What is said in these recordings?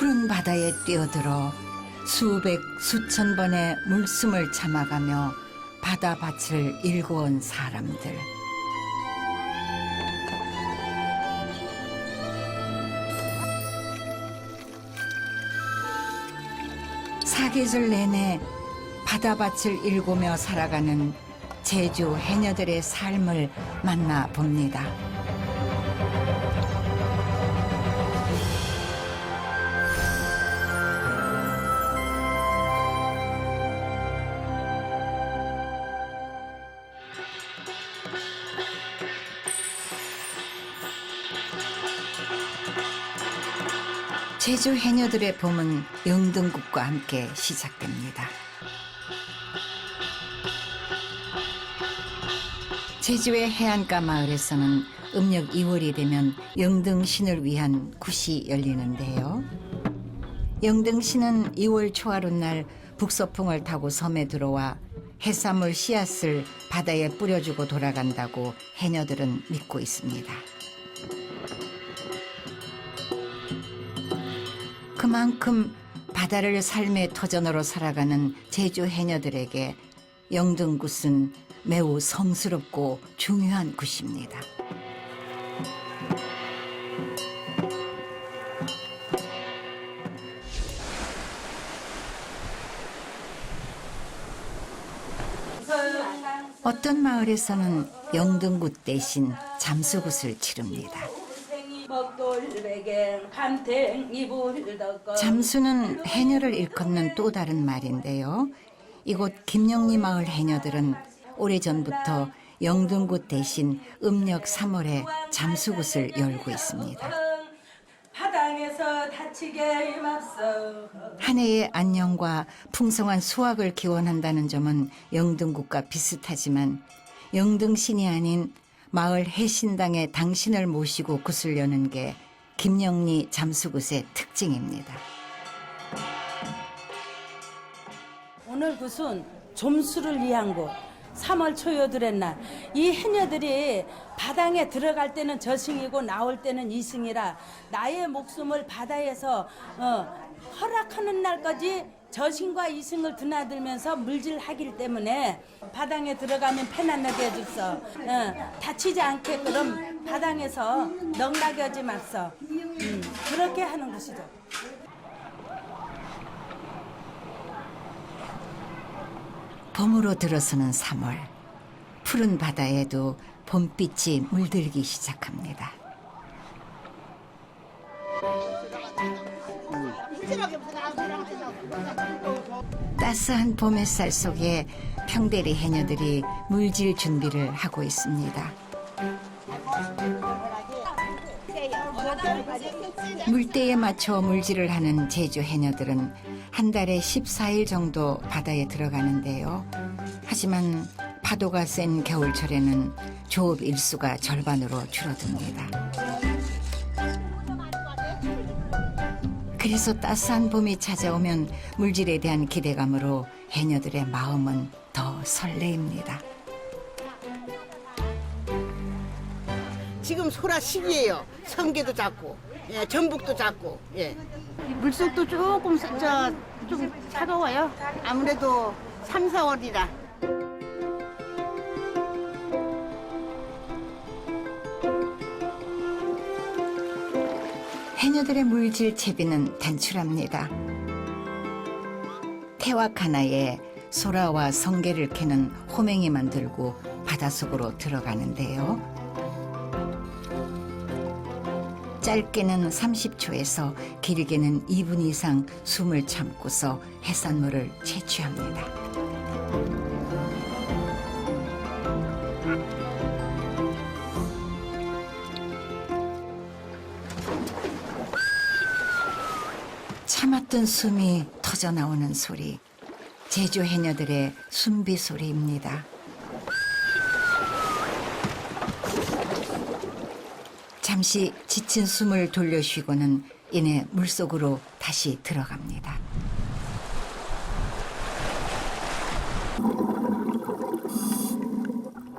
푸른 바다에 뛰어들어 수백 수천 번의 물숨을 참아가며 바다밭을 일궈온 사람들. 사계절 내내 바다밭을 일구며 살아가는 제주 해녀들의 삶을 만나봅니다. 제주 해녀들의 봄은 영등국과 함께 시작됩니다. 제주의 해안가 마을에서는 음력 2월이 되면 영등신을 위한 굿이 열리는데요. 영등신은 2월 초하룻날 북서풍을 타고 섬에 들어와 해산물 씨앗을 바다에 뿌려주고 돌아간다고 해녀들은 믿고 있습니다. 그만큼 바다를 삶의 터전으로 살아가는 제주 해녀들에게 영등굿은 매우 성스럽고 중요한 굿입니다. 어떤 마을에서는 영등굿 대신 잠수굿을 치릅니다. 잠수는 해녀를 일컫는 또 다른 말인데요. 이곳 김영리 마을 해녀들은 오래전부터 영등굿 대신 음력 3월에 잠수굿을 열고 있습니다. 한 해의 안녕과 풍성한 수확을 기원한다는 점은 영등굿과 비슷하지만 영등신이 아닌 마을 해신당의 당신을 모시고 굿을 여는 게 김영리 잠수굿의 특징입니다. 오늘 굿은 점수를 위한 곳. 3월 초여들의 날. 이 해녀들이 바다에 들어갈 때는 저승이고 나올 때는 이승이라 나의 목숨을 바다에서 허락하는 날까지 저승과 이승을 드나들면서 물질하기 때문에 바다에 들어가면 편안하게 해줬어. 다치지 않게끔 바다에서 넉나게 하지 말서. 그렇게 하는 것이죠. 봄으로 들어서는 3월. 푸른 바다에도 봄빛이 물들기 시작합니다. 따스한 봄 햇살 속에 평대리 해녀들이 물질 준비를 하고 있습니다. 물때에 맞춰 물질을 하는 제주 해녀들은 한 달에 14일 정도 바다에 들어가는데요. 하지만 파도가 센 겨울철에는 조업 일수가 절반으로 줄어듭니다. 그래서 따스한 봄이 찾아오면 물질에 대한 기대감으로 해녀들의 마음은 더 설레입니다. 지금 소라 시기예요. 성게도 잡고, 예, 전복도 잡고. 예. 물속도 조금 좀 차가워요. 아무래도 3, 4월이라. 해녀들의 물질 채비는 단출합니다. 태왁 하나에 소라와 성게를 캐는 호맹이만 들고 바닷속으로 들어가는데요. 짧게는 30초에서 길게는 2분 이상 숨을 참고서 해산물을 채취합니다. 참았던 숨이 터져나오는 소리, 제주 해녀들의 숨비 소리입니다. 잠시 지친 숨을 돌려쉬고는 이내 물속으로 다시 들어갑니다.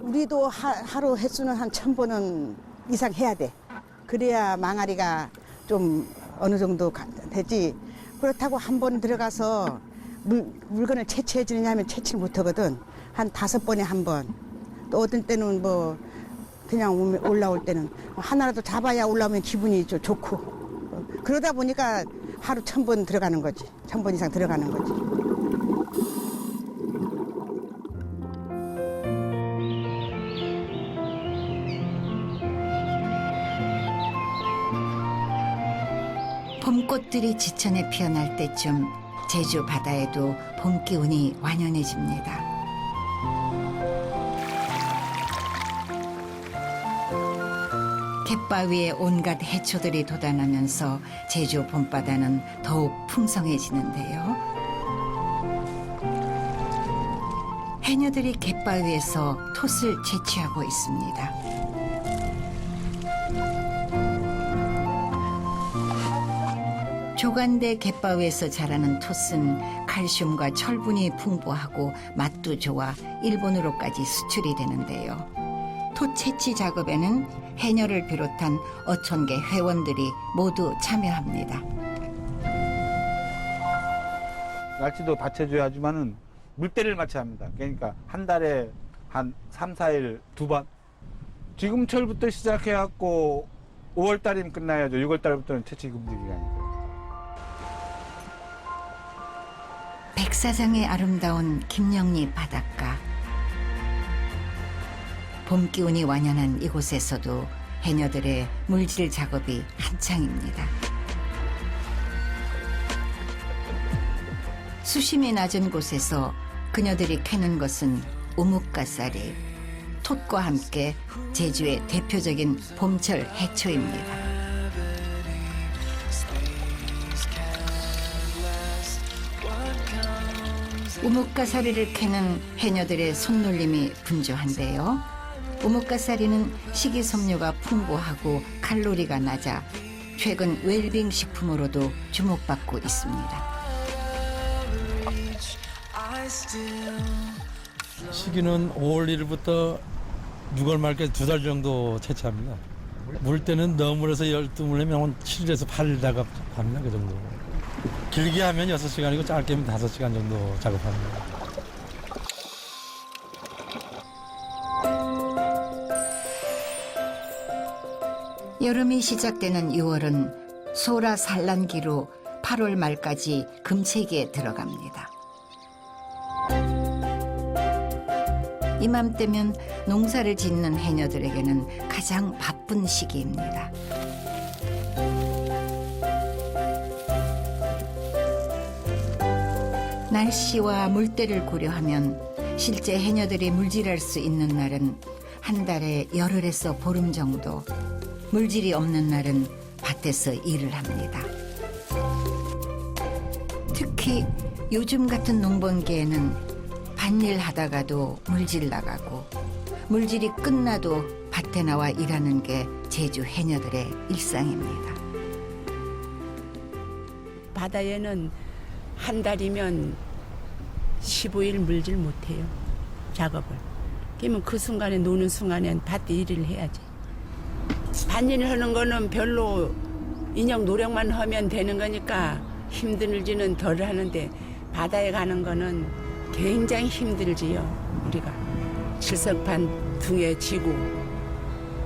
우리도 하루 횟수는 한 1000번은 이상 해야 돼. 그래야 망아리가 좀 어느 정도 되지. 그렇다고 한 번 들어가서 물건을 채취해 주느냐 하면 채취를 못 하거든. 한 5번에 한 번. 또 어떤 때는 뭐 그냥 올라올 때는 하나라도 잡아야 올라오면 기분이 좀 좋고. 그러다 보니까 하루 1000번 들어가는 거지. 1000번 이상 들어가는 거지. 봄꽃들이 지천에 피어날 때쯤 제주 바다에도 봄 기운이 완연해집니다. 갯바위에 온갖 해초들이 돋아나면서 제주 봄바다는 더욱 풍성해지는데요. 해녀들이 갯바위에서 톳을 채취하고 있습니다. 조간대 갯바위에서 자라는 톳은 칼슘과 철분이 풍부하고 맛도 좋아 일본으로까지 수출이 되는데요. 톳 채취 작업에는 해녀를 비롯한 어촌계 회원들이 모두 참여합니다. 날씨도 받쳐줘야 하지만은 물때를 맞춰야 합니다. 그러니까 한 달에 한 3, 4일 2번. 지금 철부터 시작해갖고 5월 달이면 끝나야죠. 6월 달부터는 채취 금지 기간이죠. 백사장의 아름다운 김영리 바닷가. 봄 기운이 완연한 이곳에서도 해녀들의 물질 작업이 한창입니다. 수심이 낮은 곳에서 그녀들이 캐는 것은 우뭇가사리, 톳과 함께 제주의 대표적인 봄철 해초입니다. 우뭇가사리를 캐는 해녀들의 손놀림이 분주한데요. 우뭇가사리는 식이섬유가 풍부하고 칼로리가 낮아 최근 웰빙 식품으로도 주목받고 있습니다. 시기는 5월 1일부터 6월 말까지 2달 정도 채취합니다. 물 때는 너물에서 12물이면 7일에서 8일 작업합니다. 그 정도. 길게 하면 6시간이고 짧게 하면 5시간 정도 작업합니다. 여름이 시작되는 6월은 소라 산란기로 8월 말까지 금체기에 들어갑니다. 이맘때면 농사를 짓는 해녀들에게는 가장 바쁜 시기입니다. 날씨와 물때를 고려하면 실제 해녀들이 물질할 수 있는 날은 한 달에 열흘에서 보름 정도, 물질이 없는 날은 밭에서 일을 합니다. 특히 요즘 같은 농번기에는 밭일 하다가도 물질 나가고 물질이 끝나도 밭에 나와 일하는 게 제주 해녀들의 일상입니다. 바다에는 한 달이면 15일 물질 못해요. 작업을. 그러면 그 순간에 노는 순간엔 밭 일을 해야지. 밭일 하는 거는 별로 인형 노력만 하면 되는 거니까 힘들지는 덜 하는데 바다에 가는 거는 굉장히 힘들지요. 우리가 칠석판 등에 지고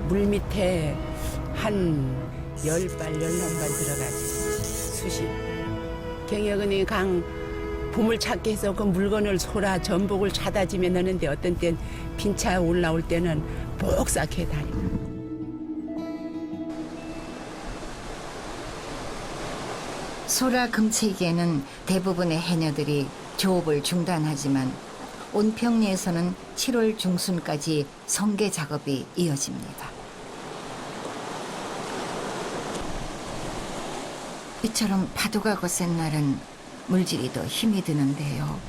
물 밑에 한 10발, 11발 들어가지. 수심. 경혁은이 강 보물찾기 해서 그 물건을 소라 전복을 찾아지면 하는데 어떤 땐 빈차 올라올 때는 복삭해 다니고. 소라 금체기에는 대부분의 해녀들이 조업을 중단하지만 온평리에서는 7월 중순까지 성게 작업이 이어집니다. 이처럼 파도가 거센 날은 물질이 더 힘이 드는데요.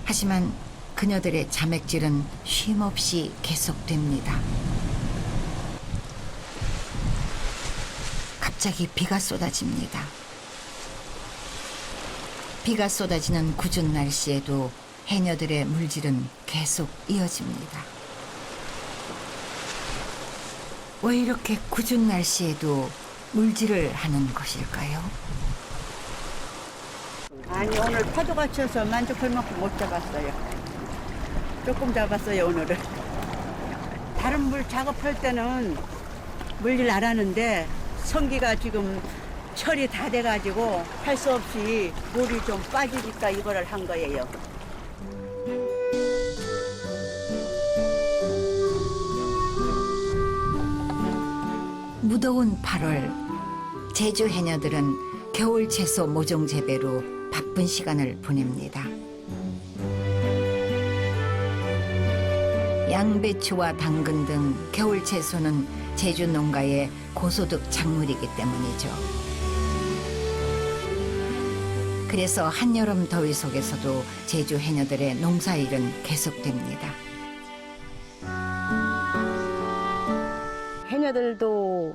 하지만 그녀들의 자맥질은 쉼없이 계속됩니다. 갑자기 비가 쏟아집니다. 비가 쏟아지는 궂은 날씨에도 해녀들의 물질은 계속 이어집니다. 왜 이렇게 궂은 날씨에도 물질을 하는 것일까요? 아니 오늘 파도가 쳐서 만족할 만큼 못 잡았어요. 조금 잡았어요 오늘은. 다른 물 작업할 때는 물질 안 하는데 성기가 지금 철이 다 돼가지고 할 수 없이 물이 좀 빠지니까 이거를 한 거예요. 무더운 8월 제주 해녀들은 겨울 채소 모종 재배로 바쁜 시간을 보냅니다. 양배추와 당근 등 겨울 채소는 제주 농가의 고소득 작물이기 때문이죠. 그래서 한여름 더위 속에서도 제주 해녀들의 농사일은 계속됩니다. 해녀들도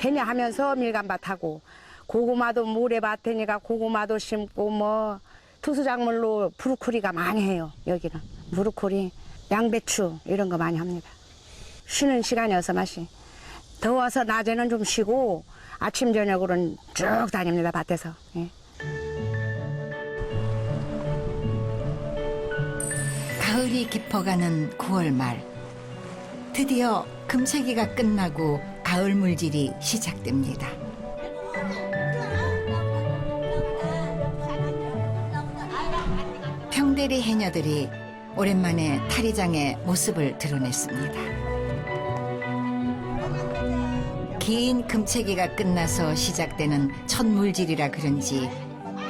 해녀하면서 밀감밭하고 고구마도 모래밭이니까 고구마도 심고 뭐 투수작물로 브로콜리가 많이 해요. 여기는 브로콜리, 양배추 이런 거 많이 합니다. 쉬는 시간이어서 맛이 더워서 낮에는 좀 쉬고 아침 저녁으로는 쭉 다닙니다 밭에서. 예. 가을이 깊어가는 9월 말 드디어 금세기가 끝나고 가을 물질이 시작됩니다. 평대리 해녀들이 오랜만에 타리장의 모습을 드러냈습니다. 긴 금체기가 끝나서 시작되는 첫 물질이라 그런지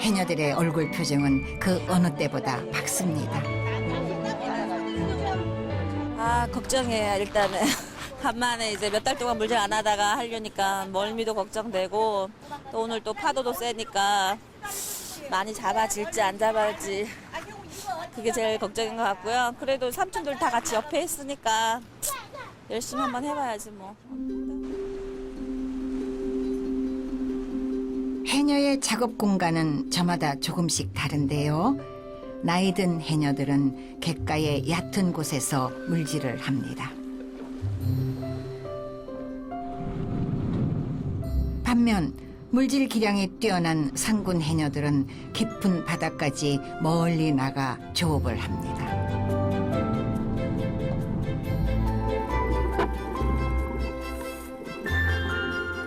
해녀들의 얼굴 표정은 그 어느 때보다 밝습니다. 아, 걱정해요, 일단은. 간만에 이제 몇 달 동안 물질 안 하다가 하려니까 멀미도 걱정되고, 또 오늘 또 파도도 세니까 많이 잡아질지 안 잡아질지 그게 제일 걱정인 것 같고요. 그래도 삼촌들 다 같이 옆에 있으니까 열심히 한번 해봐야지 뭐. 해녀의 작업 공간은 저마다 조금씩 다른데요. 나이든 해녀들은 갯가의 얕은 곳에서 물질을 합니다. 반면 물질 기량이 뛰어난 상군 해녀들은 깊은 바다까지 멀리 나가 조업을 합니다.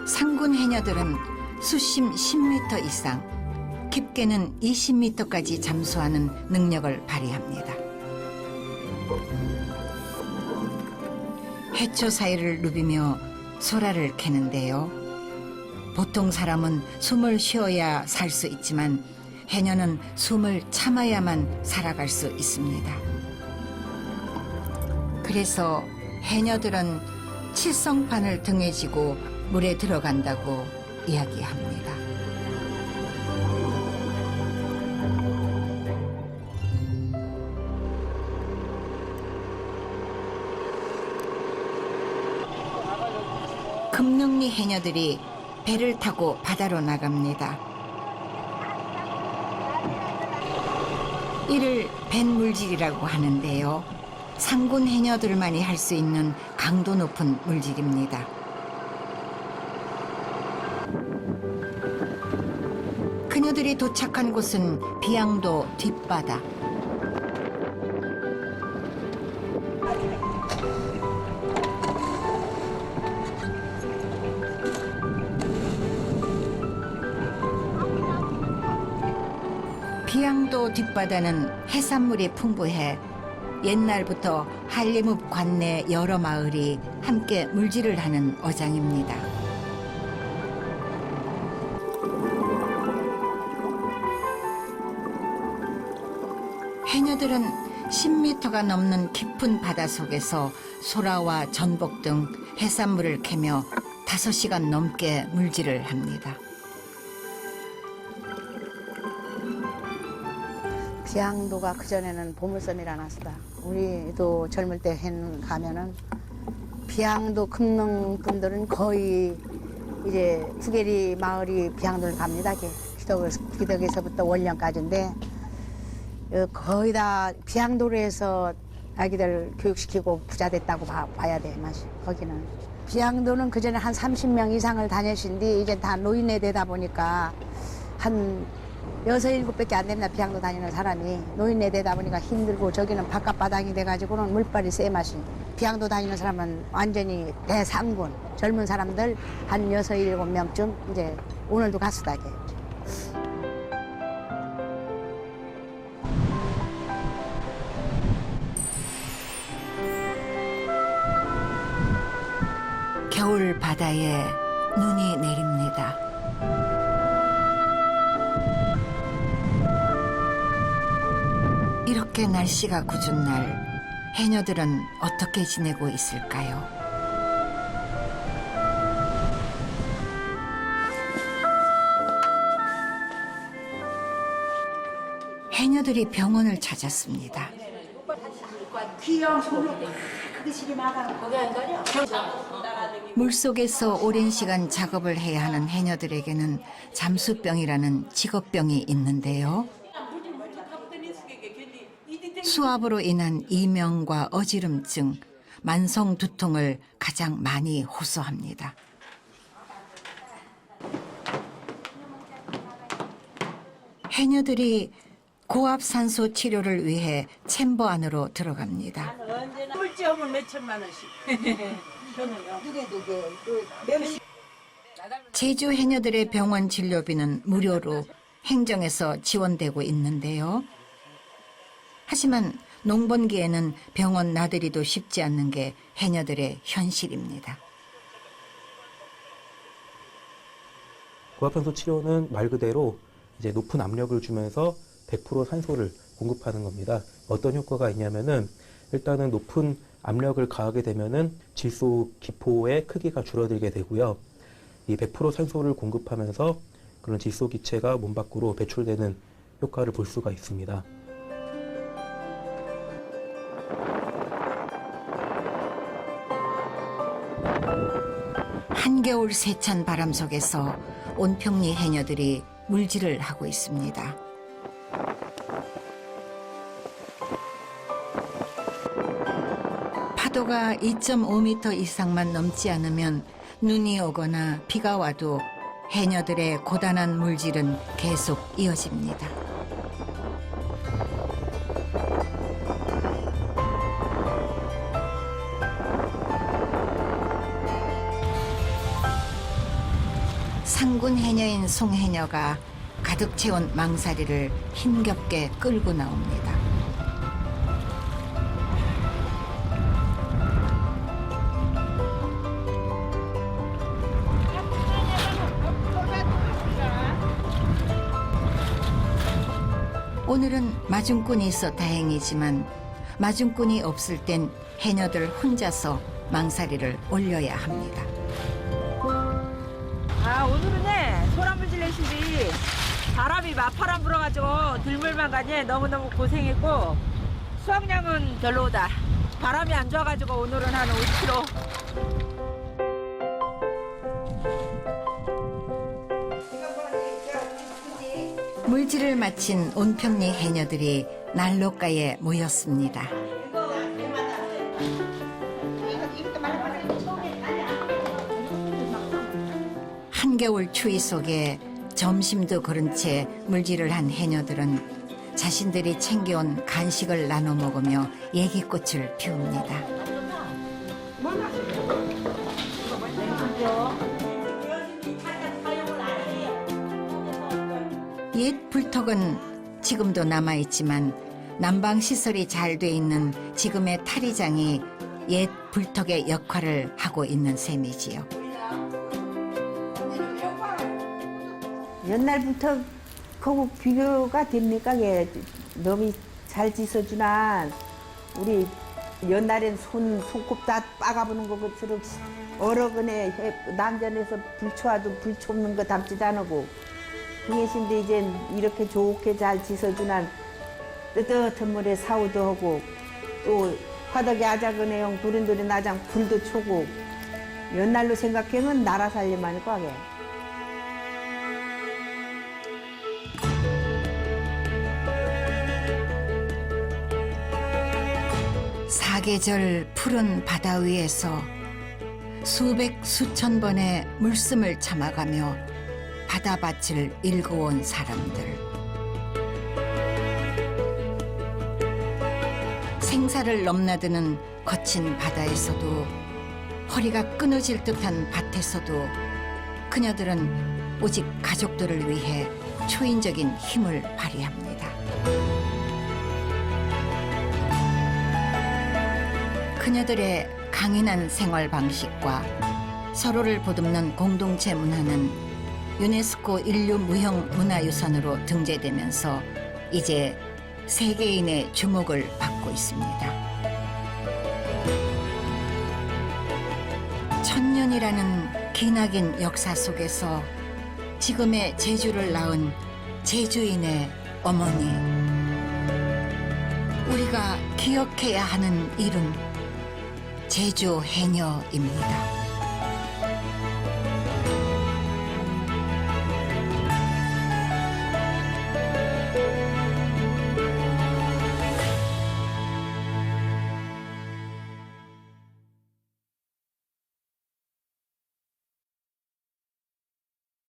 상군 해녀들은 수심 10m 이상, 깊게는 20m까지 잠수하는 능력을 발휘합니다. 해초 사이를 누비며 소라를 캐는데요. 보통 사람은 숨을 쉬어야 살 수 있지만 해녀는 숨을 참아야만 살아갈 수 있습니다. 그래서 해녀들은 칠성판을 등에 지고 물에 들어간다고 이야기합니다. 금능리 해녀들이 배를 타고 바다로 나갑니다. 이를 뱃물질이라고 하는데요. 상군 해녀들만이 할 수 있는 강도 높은 물질입니다. 그녀들이 도착한 곳은 비양도 뒷바다. 비양도 뒷바다는 해산물이 풍부해 옛날부터 한림읍 관내 여러 마을이 함께 물질을 하는 어장입니다. 해녀들은 10m가 넘는 깊은 바다 속에서 소라와 전복 등 해산물을 캐며 5시간 넘게 물질을 합니다. 비양도가 그전에는 보물섬이라 놨다. 우리도 젊을 때 가면은 비양도 금능 분들은 거의 이제 구계리 마을이 비양도를 갑니다. 기덕에서부터 원령까지인데 거의 다 비양도로 해서 아기들 교육시키고 부자 됐다고 봐야 돼. 맛이 거기는 비양도는 그전에 한 30명 이상을 다니신데 이제 다 노인네 되다 보니까 한 6, 7밖에 안 됩니다. 비양도 다니는 사람이. 노인네 되다 보니까 힘들고 저기는 바깥바닥이 돼가지고는 물빨이 쎄맛이. 비양도 다니는 사람은 완전히 대상군. 젊은 사람들 한 6, 7명쯤 이제 오늘도 가수다게. 겨울 바다에 눈이 내립니다. 이렇게 날씨가 궂은 날, 해녀들은 어떻게 지내고 있을까요? 해녀들이 병원을 찾았습니다. 물속에서 오랜 시간 작업을 해야 하는 해녀들에게는 잠수병이라는 직업병이 있는데요. 수압으로 인한 이명과 어지럼증, 만성 두통을 가장 많이 호소합니다. 해녀들이 고압산소 치료를 위해 챔버 안으로 들어갑니다. 물지하면 몇 천만 원씩. 제주 해녀들의 병원 진료비는 무료로 행정에서 지원되고 있는데요. 하지만 농번기에는 병원 나들이도 쉽지 않는 게 해녀들의 현실입니다. 고압산소 치료는 말 그대로 이제 높은 압력을 주면서 100% 산소를 공급하는 겁니다. 어떤 효과가 있냐면은 일단은 높은 압력을 가하게 되면은 질소 기포의 크기가 줄어들게 되고요. 이 100% 산소를 공급하면서 그런 질소 기체가 몸 밖으로 배출되는 효과를 볼 수가 있습니다. 한겨울 세찬 바람 속에서 온평리 해녀들이 물질을 하고 있습니다. 파도가 2.5m 이상만 넘지 않으면 눈이 오거나 비가 와도 해녀들의 고단한 물질은 계속 이어집니다. 상군 해녀인 송해녀가 가득 채운 망사리를 힘겹게 끌고 나옵니다. 오늘은 마중꾼이 있어 다행이지만 마중꾼이 없을 땐 해녀들 혼자서 망사리를 올려야 합니다. 아, 오늘은 소나물질 내신지 바람이 맞바람 불어가지고 들물만 가니 너무너무 고생했고 수확량은 별로다. 바람이 안 좋아가지고 오늘은 한 50kg. 물질을 마친 온평리 해녀들이 난로가에 모였습니다. 한겨울 추위 속에 점심도 그른 채 물질을 한 해녀들은 자신들이 챙겨온 간식을 나눠 먹으며 얘기꽃을 피웁니다. 옛 불턱은 지금도 남아있지만 난방시설이 잘 돼 있는 지금의 탈의장이 옛 불턱의 역할을 하고 있는 셈이지요. 옛날부터 그거 비교가 됩니까? 게 너무 잘 씻어주나 우리 옛날엔 손톱 다 빠가보는 것처럼 어러근에 난전에서 불초와도 불초없는 거 담지도 않고 그계신데 이제 이렇게 좋게 잘 씻어주나 뜨뜻한 물에 사우도 하고 또 화덕에 아작은혜용 도린도린 아장 불도 초고 옛날로 생각하면 나라 살림만 하고 하게. 사계절 푸른 바다 위에서 수백 수천 번의 물숨을 참아가며 바다밭을 일궈온 사람들. 생사를 넘나드는 거친 바다에서도 허리가 끊어질 듯한 밭에서도 그녀들은 오직 가족들을 위해 초인적인 힘을 발휘합니다. 그녀들의 강인한 생활 방식과 서로를 보듬는 공동체 문화는 유네스코 인류 무형 문화유산으로 등재되면서 이제 세계인의 주목을 받고 있습니다. 천년이라는 기나긴 역사 속에서 지금의 제주를 낳은 제주인의 어머니, 우리가 기억해야 하는 이름, 제주 해녀입니다.